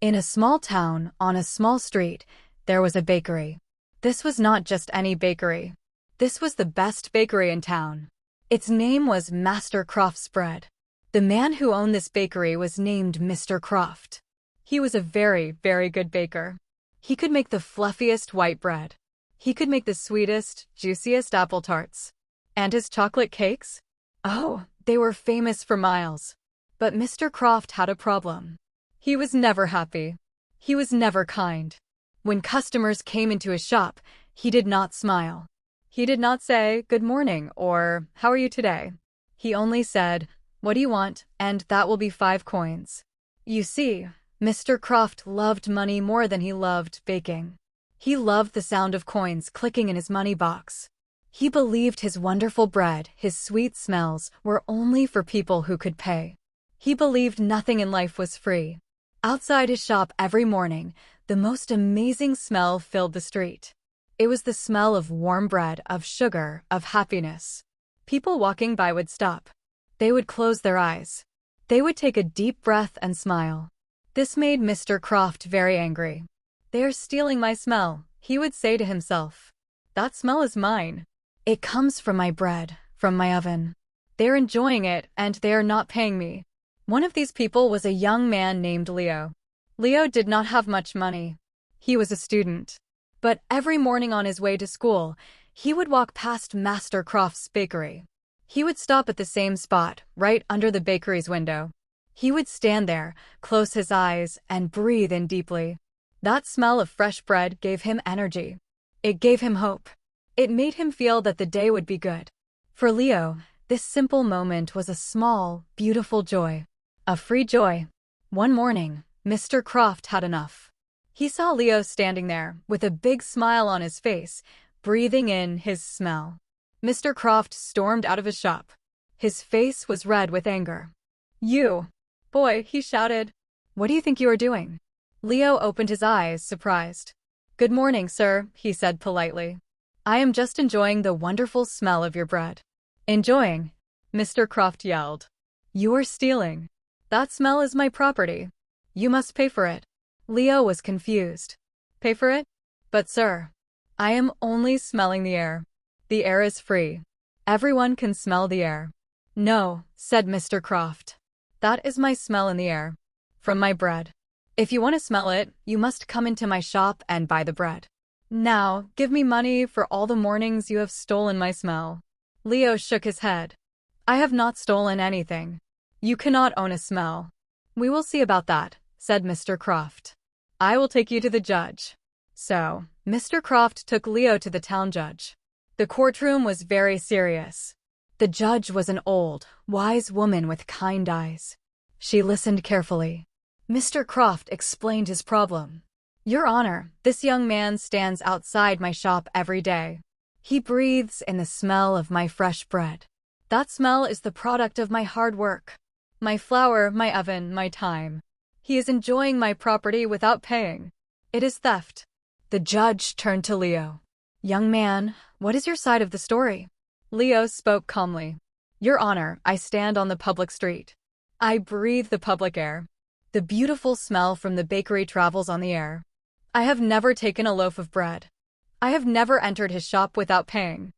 In a small town, on a small street, there was a bakery. This was not just any bakery. This was the best bakery in town. Its name was Master Croft's Bread. The man who owned this bakery was named Mr. Croft. He was a very, very good baker. He could make the fluffiest white bread. He could make the sweetest, juiciest apple tarts. And his chocolate cakes? Oh, they were famous for miles. But Mr. Croft had a problem. He was never happy. He was never kind. When customers came into his shop, he did not smile. He did not say, "Good morning," or "How are you today?" He only said, "What do you want?" and that will be 5 coins. You see, Mr. Croft loved money more than he loved baking. He loved the sound of coins clicking in his money box. He believed his wonderful bread, his sweet smells, were only for people who could pay. He believed nothing in life was free. Outside his shop every morning, the most amazing smell filled the street. It was the smell of warm bread, of sugar, of happiness. People walking by would stop. They would close their eyes. They would take a deep breath and smile. This made Mr. Croft very angry. "They are stealing my smell," he would say to himself. "That smell is mine. It comes from my bread, from my oven. They're enjoying it, and they are not paying me." One of these people was a young man named Leo. Leo did not have much money. He was a student. But every morning on his way to school, he would walk past Master Croft's bakery. He would stop at the same spot, right under the bakery's window. He would stand there, close his eyes, and breathe in deeply. That smell of fresh bread gave him energy. It gave him hope. It made him feel that the day would be good. For Leo, this simple moment was a small, beautiful joy. A free joy. One morning, Mr. Croft had enough. He saw Leo standing there, with a big smile on his face, breathing in his smell. Mr. Croft stormed out of his shop. His face was red with anger. "You, boy," he shouted. "What do you think you are doing?" Leo opened his eyes, surprised. "Good morning, sir," he said politely. "I am just enjoying the wonderful smell of your bread." "Enjoying?" Mr. Croft yelled. "You are stealing. That smell is my property. You must pay for it." Leo was confused. "Pay for it? But sir, I am only smelling the air. The air is free. Everyone can smell the air." "No," said Mr. Croft. "That is my smell in the air. From my bread. If you want to smell it, you must come into my shop and buy the bread. Now, give me money for all the mornings you have stolen my smell." Leo shook his head. "I have not stolen anything. You cannot own a smell." "We will see about that," said Mr. Croft. "I will take you to the judge." So, Mr. Croft took Leo to the town judge. The courtroom was very serious. The judge was an old, wise woman with kind eyes. She listened carefully. Mr. Croft explained his problem. "Your Honor, this young man stands outside my shop every day. He breathes in the smell of my fresh bread. That smell is the product of my hard work. My flour, my oven, my time. He is enjoying my property without paying. It is theft." The judge turned to Leo. "Young man, what is your side of the story?" Leo spoke calmly. "Your Honor, I stand on the public street. I breathe the public air. The beautiful smell from the bakery travels on the air. I have never taken a loaf of bread. I have never entered his shop without paying.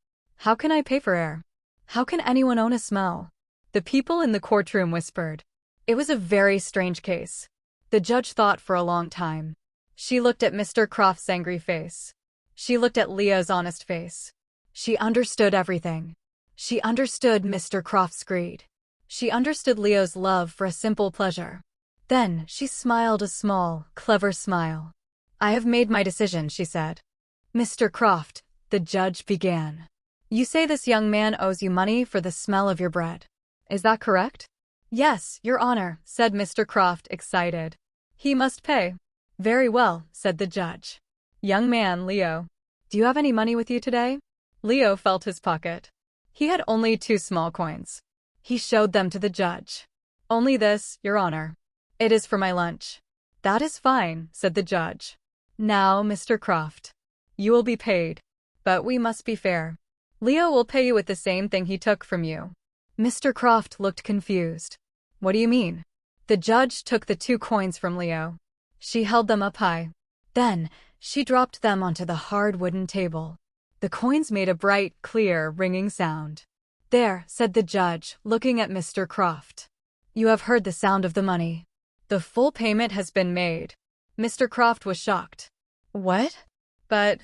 How can I pay for air? How can anyone own a smell?" The people in the courtroom whispered. It was a very strange case. The judge thought for a long time. She looked at Mr. Croft's angry face. She looked at Leo's honest face. She understood everything. She understood Mr. Croft's greed. She understood Leo's love for a simple pleasure. Then she smiled a small, clever smile. "I have made my decision," she said. "Mr. Croft," the judge began. "You say this young man owes you money for the smell of your bread. Is that correct?" "Yes, Your Honor," said Mr. Croft, excited. "He must pay." "Very well," said the judge. "Young man, Leo, do you have any money with you today?" Leo felt his pocket. He had only 2 small coins. He showed them to the judge. "Only this, Your Honor. It is for my lunch." "That is fine," said the judge. "Now, Mr. Croft, you will be paid. But we must be fair. Leo will pay you with the same thing he took from you." Mr. Croft looked confused. "What do you mean?" The judge took the 2 coins from Leo. She held them up high. Then, she dropped them onto the hard wooden table. The coins made a bright, clear, ringing sound. "There," said the judge, looking at Mr. Croft. "You have heard the sound of the money. The full payment has been made." Mr. Croft was shocked. "What? But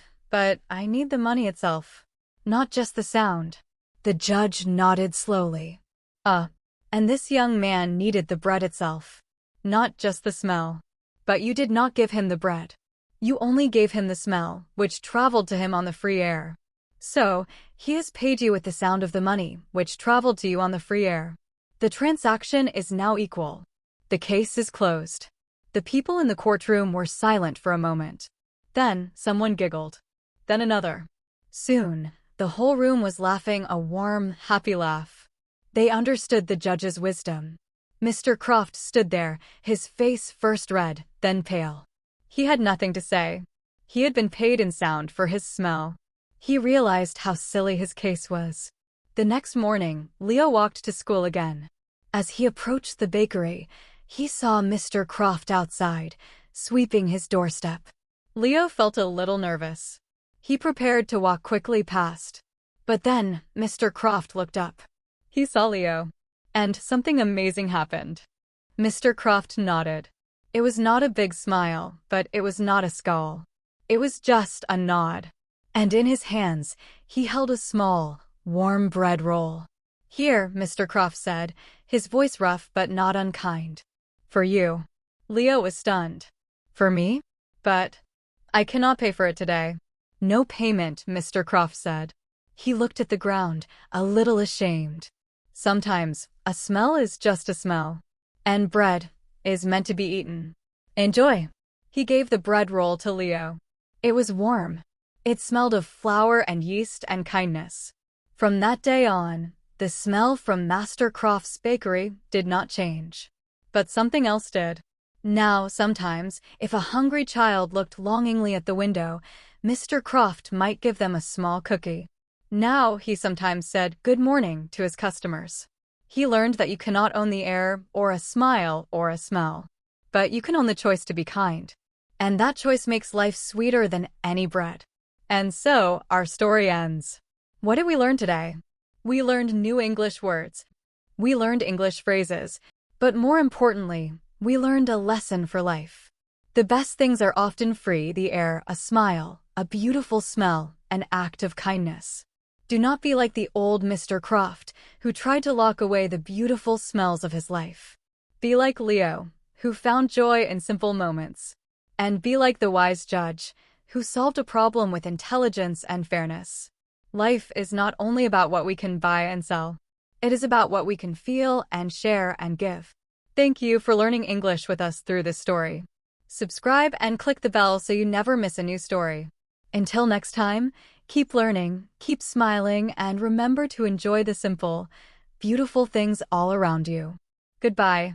I need the money itself, not just the sound." The judge nodded slowly. And this young man needed the bread itself, not just the smell. But you did not give him the bread. You only gave him the smell, which traveled to him on the free air. So, he has paid you with the sound of the money, which traveled to you on the free air. The transaction is now equal. The case is closed." The people in the courtroom were silent for a moment. Then, someone giggled. Then another. Soon, the whole room was laughing a warm, happy laugh. They understood the judge's wisdom. Mr. Croft stood there, his face first red, then pale. He had nothing to say. He had been paid in sound for his smell. He realized how silly his case was. The next morning, Leo walked to school again. As he approached the bakery, he saw Mr. Croft outside, sweeping his doorstep. Leo felt a little nervous. He prepared to walk quickly past. But then, Mr. Croft looked up. He saw Leo. And something amazing happened. Mr. Croft nodded. It was not a big smile, but it was not a scowl. It was just a nod. And in his hands, he held a small, warm bread roll. "Here," Mr. Croft said, his voice rough but not unkind. "For you." Leo was stunned. "For me? But I cannot pay for it today." "No payment," Mr. Croft said. He looked at the ground, a little ashamed. "Sometimes, a smell is just a smell. And bread is meant to be eaten. Enjoy." He gave the bread roll to Leo. It was warm. It smelled of flour and yeast and kindness. From that day on, the smell from Master Croft's bakery did not change. But something else did. Now, sometimes, if a hungry child looked longingly at the window, Mr. Croft might give them a small cookie. Now, he sometimes said good morning to his customers. He learned that you cannot own the air, or a smile, or a smell. But you can own the choice to be kind. And that choice makes life sweeter than any bread. And so, our story ends. What did we learn today? We learned new English words. We learned English phrases. But more importantly, we learned a lesson for life. The best things are often free: the air, a smile, a beautiful smell, an act of kindness. Do not be like the old Mr. Croft, who tried to lock away the beautiful smells of his life. Be like Leo, who found joy in simple moments. And be like the wise judge, who solved a problem with intelligence and fairness. Life is not only about what we can buy and sell. It is about what we can feel and share and give. Thank you for learning English with us through this story. Subscribe and click the bell so you never miss a new story. Until next time, keep learning, keep smiling, and remember to enjoy the simple, beautiful things all around you. Goodbye.